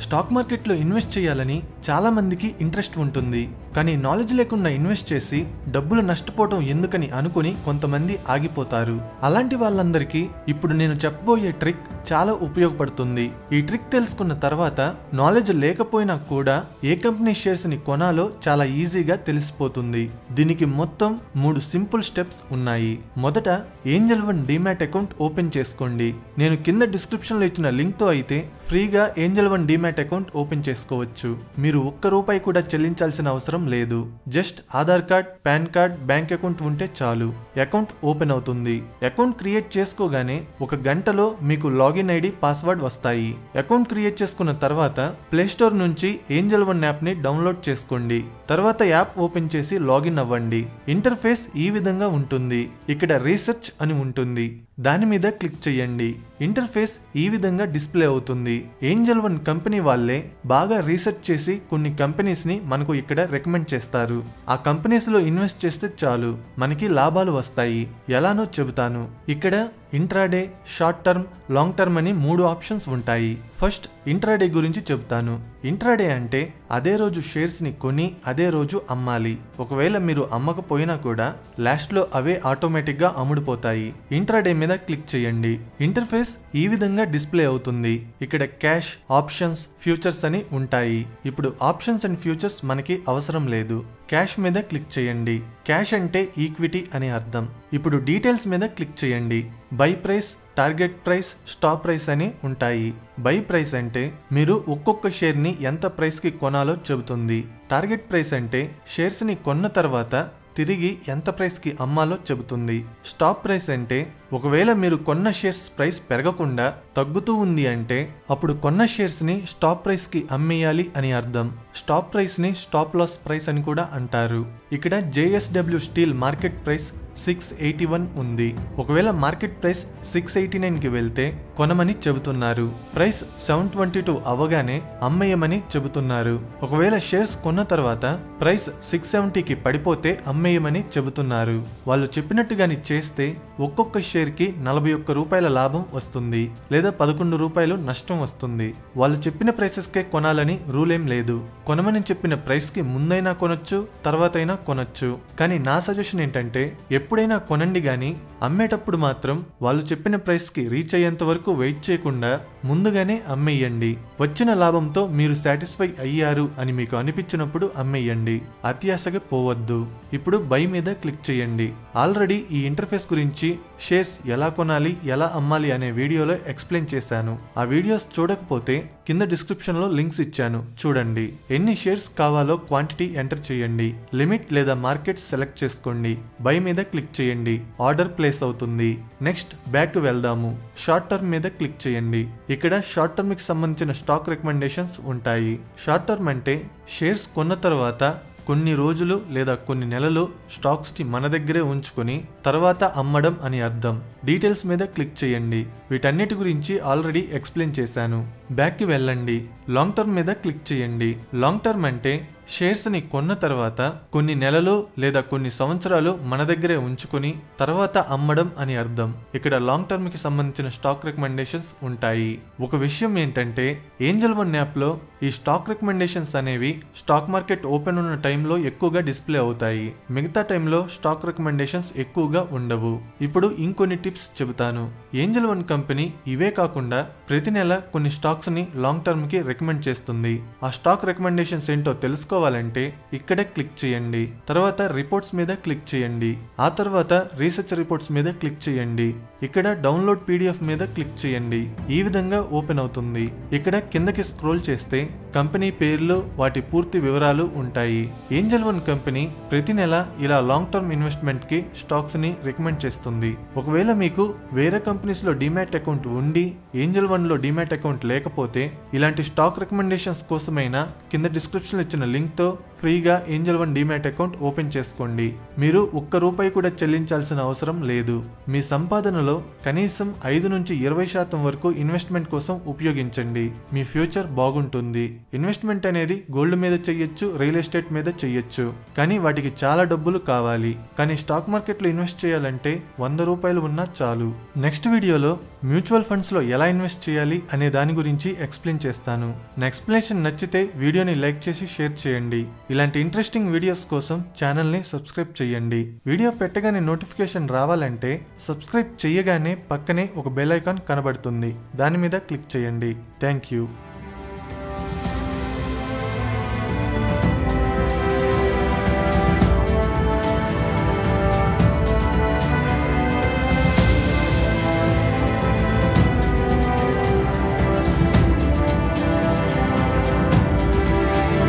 Stock మార్కెట్లో invest చేయాలని చాలా మందికి ఇంట్రెస్ట్ ఉంటుంది. కానీ నాలెడ్జ్ లేకుండా ఇన్వెస్ట్ చేసి డబ్బులు నష్టపోవడం ఎందుకని అనుకుని కొంతమంది ఆగిపోతారు. అలాంటి వాళ్ళందరికీ ఇప్పుడు నేను చెప్పబోయే ట్రిక్ చాలా ఉపయోగపడుతుంది. ఈ ట్రిక్ తెలుసుకున్న తర్వాత నాలెడ్జ్ లేకపోయినా కూడా ఏ కంపెనీ షేర్స్ ని కొనాలో చాలా ఈజీగా తెలిసిపోతుంది. దీనికి మొత్తం 3 సింపుల్ స్టెప్స్ ఉన్నాయి. మొదట Angel one demat account open చేసుకోండి. నేను కింద డిస్క్రిప్షన్ లో ఇచ్చిన లింక్ తో అయితే ఫ్రీగా Angel one demat account open చేసుకోవచ్చు. మీరు ₹1 కూడా చెల్లించాల్సిన అవసరం లేదు. Just Aadhaar card, pan card, bank account ఉంటే చాలు అకౌంట్ ఓపెన్ అవుతుంది. అకౌంట్ క్రియేట్ చేసుకోగానే 1 గంటలో మీకు లాగిన్ ఐడి, పాస్వర్డ్ వస్తాయి. అకౌంట్ క్రియేట్ చేసుకున్న తర్వాత ప్లే స్టోర్ నుంచి ఏంజల్ వన్ యాప్ ని డౌన్లోడ్ చేసుకోండి. తర్వాత యాప్ ఓపెన్ చేసి లాగిన్ అవ్వండి. ఇంటర్ఫేస్ ఈ విధంగా ఉంటుంది. ఇక్కడ రీసెర్చ్ అని ఉంటుంది. దాని మీద క్లిక్ చేయండి. ఇంటర్ఫేస్ ఈ విధంగా డిస్ప్లే అవుతుంది. ఏంజల్ వన్ కంపెనీ వాళ్ళే బాగా రీసెర్చ్ చేసి కొన్ని కంపెనీస్ ని మనకు ఇక్కడ రికమెండ్ చేస్తారు. ఆ కంపెనీస్ లో ఇన్వెస్ట్ చేస్తే చాలు మనకి లాభాలు వస్తాయి. ఎలానో చెబుతాను. ఇక్కడ intraday, short term, long term అని 3 ఆప్షన్స్ ఉంటాయి. ఫస్ట్ ఇంట్రాడే గురించి చెబుతాను. ఇంట్రాడే అంటే అదే రోజు షేర్స్ ని కొని అదే రోజు అమ్మాలి. ఒకవేళ మీరు అమ్మకపోయినా కూడా లాస్ట్ లో అవే ఆటోమేటిక్ గా అమ్ముడుపోతాయి. ఇంట్రాడే మీద క్లిక్ చేయండి. ఇంటర్ఫేస్ ఈ విధంగా డిస్ప్లే అవుతుంది. ఇక్కడ క్యాష్, ఆప్షన్స్, ఫ్యూచర్స్ అని ఉంటాయి. ఇప్పుడు ఆప్షన్స్ అండ్ ఫ్యూచర్స్ మనకి అవసరం లేదు. క్యాష్ మీద క్లిక్ చేయండి. క్యాష్ అంటే ఈక్విటీ అని అర్థం. ఇప్పుడు డీటెయిల్స్ మీద క్లిక్ చేయండి. By price, target price, stop price అని ఉంటాయి. బై ప్రైస్ అంటే మీరు ఒక్కొక్క షేర్ ని ఎంత ప్రైస్ కి కొనాలో చెబుతుంది. టార్గెట్ ప్రైస్ అంటే షేర్స్ ని కొన్న తర్వాత తిరిగి ఎంత ప్రైస్ కి అమ్మాలో చెబుతుంది. స్టాప్ ప్రైస్ అంటే ఒకవేళ మీరు కొన్న షేర్స్ ప్రైస్ పెరగకుండా తగ్గుతూ ఉంది అంటే అప్పుడు కొన్న షేర్స్ ని స్టాప్ ప్రైస్ కి అమ్మేయాలి అని అర్థం. స్టాప్ ప్రైస్ ని స్టాప్ లాస్ ప్రైస్ అని కూడా అంటారు. ఇక్కడ JSW స్టీల్ మార్కెట్ ప్రైస్ 681 ఉంది. ఒకవేళ మార్కెట్ ప్రైస్ 689 కి వెళ్తే కొనమని చెబుతున్నారు. ప్రైస్ 722 అవ్వగానే అమ్మేయమని చెబుతున్నారు. ఒకవేళ షేర్స్ కొన్న తర్వాత ప్రైస్ 670కి పడిపోతే అమ్మేయమని చెబుతున్నారు. వాళ్ళు చెప్పినట్టుగాని చేస్తే ఒక్కొక్క షేర్ కి ₹41 లాభం వస్తుంది, లేదా ₹11 నష్టం వస్తుంది. వాళ్ళు చెప్పిన ప్రైసెస్ కే కొనాలని రూల్ ఏం లేదు. కొనమని చెప్పిన ప్రైస్ కి ముందైనా కొనొచ్చు, తర్వాత అయినా కొనొచ్చు. కానీ నా సజెషన్ ఏంటంటే ఎప్పుడైనా కొనండి గాని అమ్మేటప్పుడు మాత్రం వాళ్ళు చెప్పిన ప్రైస్ కి రీచ్ అయ్యేంత వరకు వెయిట్ చేయకుండా ముందుగానే అమ్మేయండి. వచ్చిన లాభంతో మీరు సాటిస్ఫై అయ్యారు అని మీకు అనిపించినప్పుడు అమ్మేయండి. అత్యాశగా పోవద్దు. ఇప్పుడు బై మీద క్లిక్ చేయండి. ఆల్రెడీ ఈ ఇంటర్ఫేస్ గురించి షేర్స్ ఎలా కొనాలి, ఎలా అమ్మాలి అనే వీడియోలో ఎక్స్ప్లెయిన్ చేశాను. ఆ వీడియోస్ చూడకపోతే కింద డిస్క్రిప్షన్ లో లింక్స్ ఇచ్చాను, చూడండి. ఎన్ని షేర్స్ కావాలో క్వాంటిటీ ఎంటర్ చేయండి. లిమిట్ లేదా మార్కెట్ సెలెక్ట్ చేసుకోండి. బై మీద క్లిక్ చేయండి. ఆర్డర్ ప్లేస్ అవుతుంది. నెక్స్ట్ బ్యాక్ వెళ్దాము. షార్ట్ టర్మ్ మీద క్లిక్ చేయండి. ఇక్కడ షార్ట్ టర్మ్ కి సంబంధించిన స్టాక్ రికమెండేషన్స్ ఉంటాయి. షార్ట్ టర్మ్ అంటే షేర్స్ కొన్న తర్వాత కొన్ని రోజులు లేదా కొన్ని నెలలు స్టాక్స్ ని మన దగ్గరే ఉంచుకొని తర్వాత అమ్మడం అని అర్థం. డీటెయిల్స్ మీద క్లిక్ చేయండి. వీటన్నిటి గురించి ఆల్రెడీ ఎక్స్ప్లెయిన్ చేశాను. బ్యాక్ కి వెళ్ళండి. లాంగ్ టర్మ్ మీద క్లిక్ చేయండి. లాంగ్ టర్మ్ అంటే షేర్స్ ని కొన్న తర్వాత కొన్ని నెలలు లేదా కొన్ని సంవత్సరాలు మన దగ్గరే ఉంచుకొని తర్వాత అమ్మడం అని అర్థం. ఇక్కడ లాంగ్ టర్మ్ కి సంబంధించిన స్టాక్ రికమెండేషన్స్ ఉంటాయి. ఒక విషయం ఏంటంటే ఏంజల్ వన్ యాప్ లో ఈ స్టాక్ రికమెండేషన్స్ అనేవి స్టాక్ మార్కెట్ ఓపెన్ ఉన్న టైంలో ఎక్కువగా డిస్ప్లే అవుతాయి. మిగతా టైంలో స్టాక్ రికమెండేషన్స్ ఎక్కువగా ఉండవు. ఇప్పుడు ఇంకొన్ని టిప్స్ చెబుతాను. ఏంజల్ వన్ కంపెనీ ఇవే కాకుండా ప్రతి నెల కొన్ని స్టాక్స్ ని లాంగ్ టర్మ్ కి రికమెండ్ చేస్తుంది. ఆ స్టాక్ రికమెండేషన్స్ ఏంటో తెలుసుకోవాలంటే ఇక్కడ క్లిక్ చేయండి. తర్వాత రిపోర్ట్స్ మీద క్లిక్ చేయండి. ఆ తర్వాత రీసెర్చ్ రిపోర్ట్స్ మీద క్లిక్ చేయండి. ఇక్కడ డౌన్లోడ్ PDF మీద క్లిక్ చేయండి. ఈ విధంగా ఓపెన్ అవుతుంది. ఇక్కడ కిందకి స్క్రోల్ చేస్తే కంపెనీ పేర్లు, వాటి పూర్తి వివరాలు ఉంటాయి. ఏంజల్ వన్ కంపెనీ ప్రతి నెల ఇలా లాంగ్ టర్మ్ ఇన్వెస్ట్మెంట్ కి స్టాక్స్ ని రికమెండ్ చేస్తుంది. ఒకవేళ మీకు వేరే కంపెనీస్ లో డీమ్యాట్ అకౌంట్ ఉండి ఏంజల్ వన్ లో డీమ్యాట్ అకౌంట్ లేకపోతే ఇలాంటి స్టాక్ రికమెండేషన్స్ కోసమైనా కింద డిస్క్రిప్షన్ లో ఇచ్చిన లింక్ లింక్తో ఫ్రీగా Angel one demat account open చేసుకోండి. మీరు ₹1 కూడా చెల్లించాల్సిన అవసరం లేదు. మీ సంపాదనలో కనీసం 5 నుంచి 20% వరకు ఇన్వెస్ట్మెంట్ కోసం ఉపయోగించండి. మీ ఫ్యూచర్ బాగుంటుంది. ఇన్వెస్ట్మెంట్ అనేది గోల్డ్ మీద చెయ్యొచ్చు, రియల్ ఎస్టేట్ మీద చెయ్యొచ్చు, కానీ వాటికి చాలా డబ్బులు కావాలి. కానీ స్టాక్ మార్కెట్లో ఇన్వెస్ట్ చేయాలంటే ₹100 ఉన్నా చాలు. నెక్స్ట్ వీడియోలో మ్యూచువల్ ఫండ్స్ లో ఎలా ఇన్వెస్ట్ చేయాలి అనే దాని గురించి ఎక్స్ప్లెయిన్ చేస్తాను. నా ఎక్స్ప్లెనేషన్ నచ్చితే వీడియోని లైక్ చేసి షేర్ చేయండి. ఇలాంటి ఇంట్రెస్టింగ్ వీడియోస్ కోసం ఛానల్ ని సబ్స్క్రైబ్ చేయండి. వీడియో పెట్టగానే నోటిఫికేషన్ రావాలంటే సబ్స్క్రైబ్ చేయగానే పక్కనే ఒక బెల్ ఐకాన్ కనబడుతుంది. దాని మీద క్లిక్ చేయండి. Thank you.